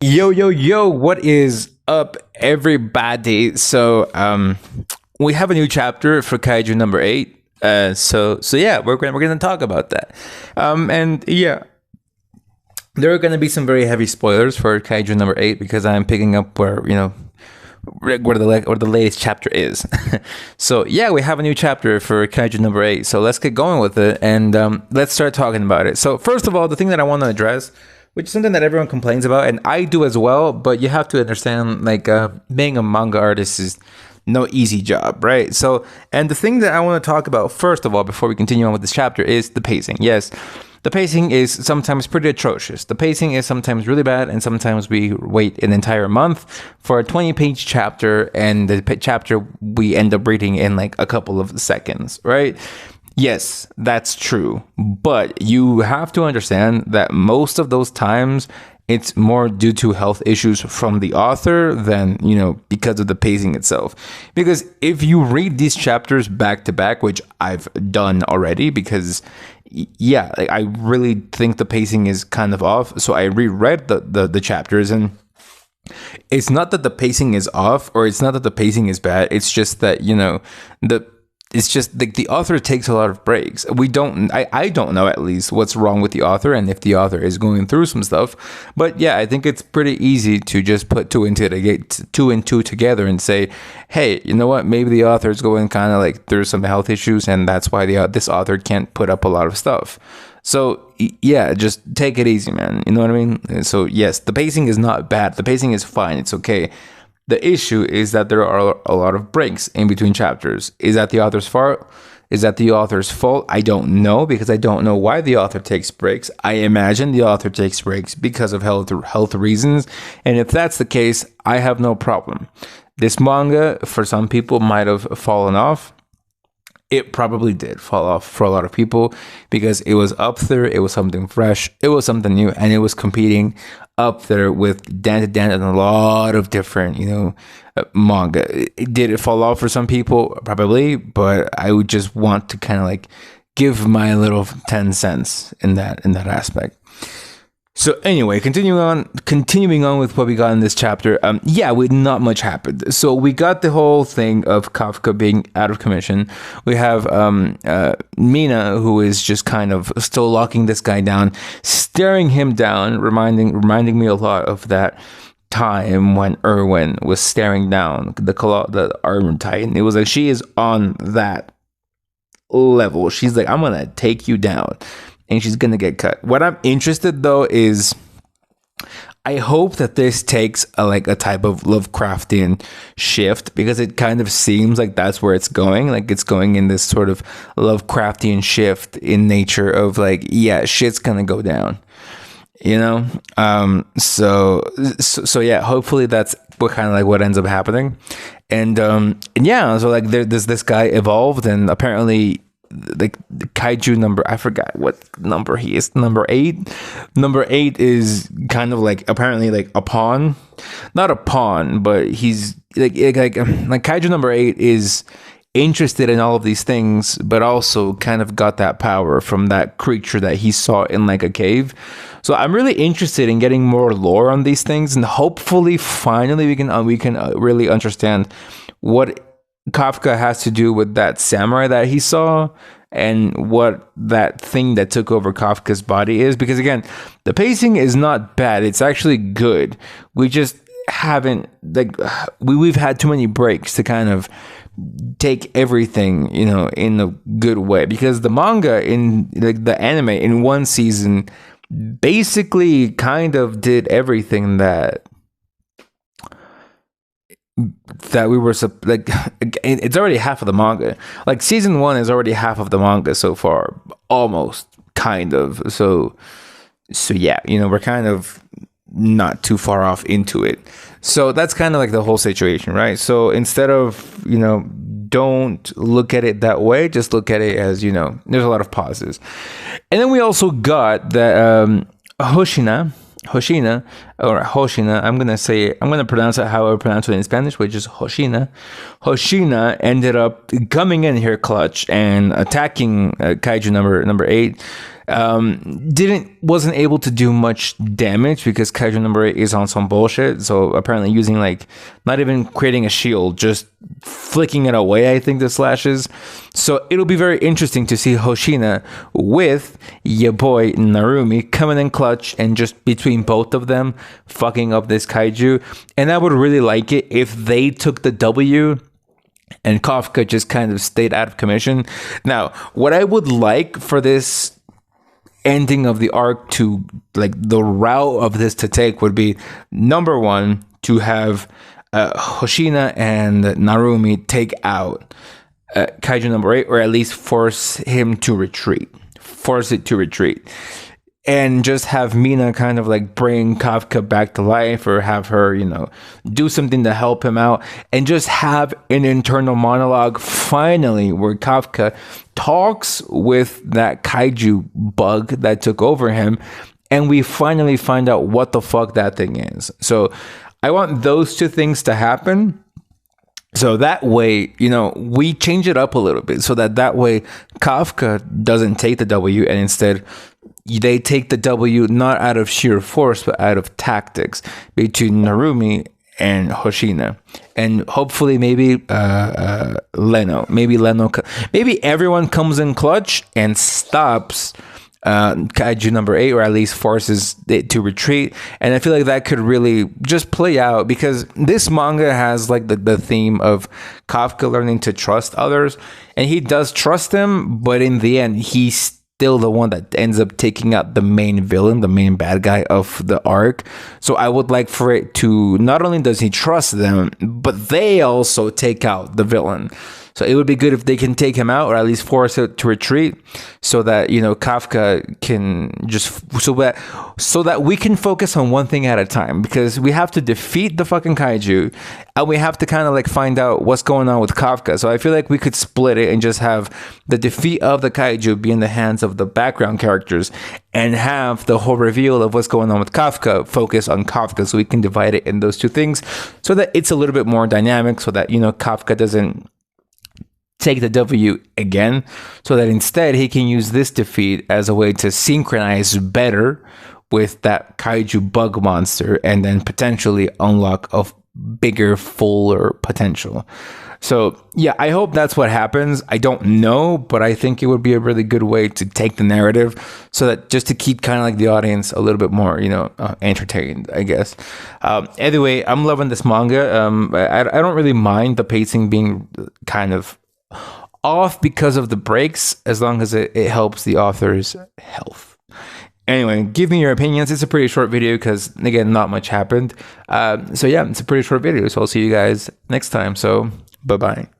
Yo, yo, yo, what is up, everybody? We have a new chapter for Kaiju number 8. So yeah, we're gonna talk about that. And yeah, there are gonna be some very heavy spoilers for Kaiju number 8 because I'm picking up where the latest chapter is. So yeah, we have a new chapter for Kaiju number 8. So let's get going with it and let's start talking about it. So first of all, the thing that I want to address, which is something that everyone complains about, and I do as well, but you have to understand, being a manga artist is no easy job, right? So, and the thing that I want to talk about first of all, before we continue on with this chapter, is the pacing. Yes, the pacing is sometimes pretty atrocious. The pacing is sometimes really bad, and sometimes we wait an entire month for a 20-page chapter, and the chapter we end up reading in like a couple of seconds, right? Yes, that's true. But you have to understand that most of those times it's more due to health issues from the author than, because of the pacing itself. Because if you read these chapters back to back, which I've done already, because yeah, like, I really think the pacing is kind of off. So I reread the chapters, and it's not that the pacing is off or it's not that the pacing is bad. It's just that, the it's just the author takes a lot of breaks. I don't know at least what's wrong with the author and if the author is going through some stuff. But yeah, I think it's pretty easy to just put two and two together and say, hey, you know what? Maybe the author is going kind of like through some health issues, and that's why this author can't put up a lot of stuff. So yeah, just take it easy, man. You know what I mean? So yes, the pacing is not bad. The pacing is fine. It's okay. The issue is that there are a lot of breaks in between chapters. Is that the author's fault? Is that the author's fault? I don't know, because I don't know why the author takes breaks. I imagine the author takes breaks because of health reasons. And if that's the case, I have no problem. This manga, for some people, might have fallen off. It probably did fall off for a lot of people because it was up there. It was something fresh. It was something new, and it was competing up there with Dan to Dan and a lot of different, manga. Did it fall off for some people? Probably, but I would just want to kind of like give my little 10 cents in that aspect. So anyway, continuing on with what we got in this chapter. Not much happened. So we got the whole thing of Kafka being out of commission. We have Mina, who is just kind of still locking this guy down, staring him down, reminding me a lot of that time when Erwin was staring down the Armored Titan. It was like she is on that level. She's like, I'm gonna take you down. And she's gonna get cut. What I'm interested though is, I hope that this takes a type of Lovecraftian shift, because it kind of seems like that's where it's going. Like it's going in this sort of Lovecraftian shift in nature of like, yeah, shit's gonna go down. So yeah, hopefully that's what ends up happening. And yeah, so like this guy evolved, and apparently the kaiju number, I forgot what number he is, number 8 is kind of like apparently like a pawn, not a pawn, but he's like kaiju number 8 is interested in all of these things, but also kind of got that power from that creature that he saw in like a cave. So I'm really interested in getting more lore on these things, and hopefully finally we can really understand what Kafka has to do with that samurai that he saw, and what that thing that took over Kafka's body is. Because again, the pacing is not bad. It's actually good. We just haven't we've had too many breaks to kind of take everything, in a good way. Because the manga in the anime in one season basically kind of did everything that we were it's already half of the manga. Like season 1 is already half of the manga so far, almost, kind of. So yeah, we're kind of not too far off into it. So that's kind of like the whole situation, right? So instead of, don't look at it that way, just look at it as, there's a lot of pauses. And then we also got that Hoshina, I'm gonna pronounce it how I pronounce it in Spanish, which is Hoshina. Hoshina ended up coming in here clutch and attacking Kaiju number 8. wasn't able to do much damage because Kaiju number 8 is on some bullshit. So apparently using like not even creating a shield, just flicking it away, I think the slashes. So it'll be very interesting to see Hoshina with your boy Narumi coming in clutch and just between both of them fucking up this kaiju. And I would really like it if they took the W and Kafka just kind of stayed out of commission. Now, what I would like for this ending of the arc to, like, the route of this to take would be, number one, to have Hoshina and Narumi take out Kaiju number 8, or at least force him to retreat. Force it to retreat. And just have Mina kind of like bring Kafka back to life, or have her, you know, do something to help him out, and just have an internal monologue finally where Kafka talks with that kaiju bug that took over him, and we finally find out what the fuck that thing is. So I want those two things to happen. So that way, you know, we change it up a little bit so that way Kafka doesn't take the W, and instead they take the W not out of sheer force, but out of tactics between Narumi and Hoshina. And hopefully maybe Leno. Maybe everyone comes in clutch and stops Kaiju number 8, or at least forces it to retreat. And I feel like that could really just play out, because this manga has like the theme of Kafka learning to trust others, and he does trust them, but in the end he's still the one that ends up taking out the main villain, the main bad guy of the arc. So I would like for it to, not only does he trust them, but they also take out the villain. So it would be good if they can take him out, or at least force it to retreat, so that, you know, Kafka can just, so that we can focus on one thing at a time, because we have to defeat the fucking kaiju, and we have to kind of like find out what's going on with Kafka. So I feel like we could split it and just have the defeat of the kaiju be in the hands of the background characters, and have the whole reveal of what's going on with Kafka focus on Kafka, so we can divide it in those two things, so that it's a little bit more dynamic, so that, you know, Kafka doesn't take the W again, so that instead he can use this defeat as a way to synchronize better with that kaiju bug monster, and then potentially unlock a bigger, fuller potential. So yeah, I hope that's what happens. I don't know, but I think it would be a really good way to take the narrative, so that just to keep kind of like the audience a little bit more, you know, entertained, I guess. Anyway, I'm loving this manga. I don't really mind the pacing being kind of off because of the breaks, as long as it helps the author's health. Anyway, give me your opinions. It's a pretty short video because, again, not much happened. So yeah, it's a pretty short video. So I'll see you guys next time. So bye-bye.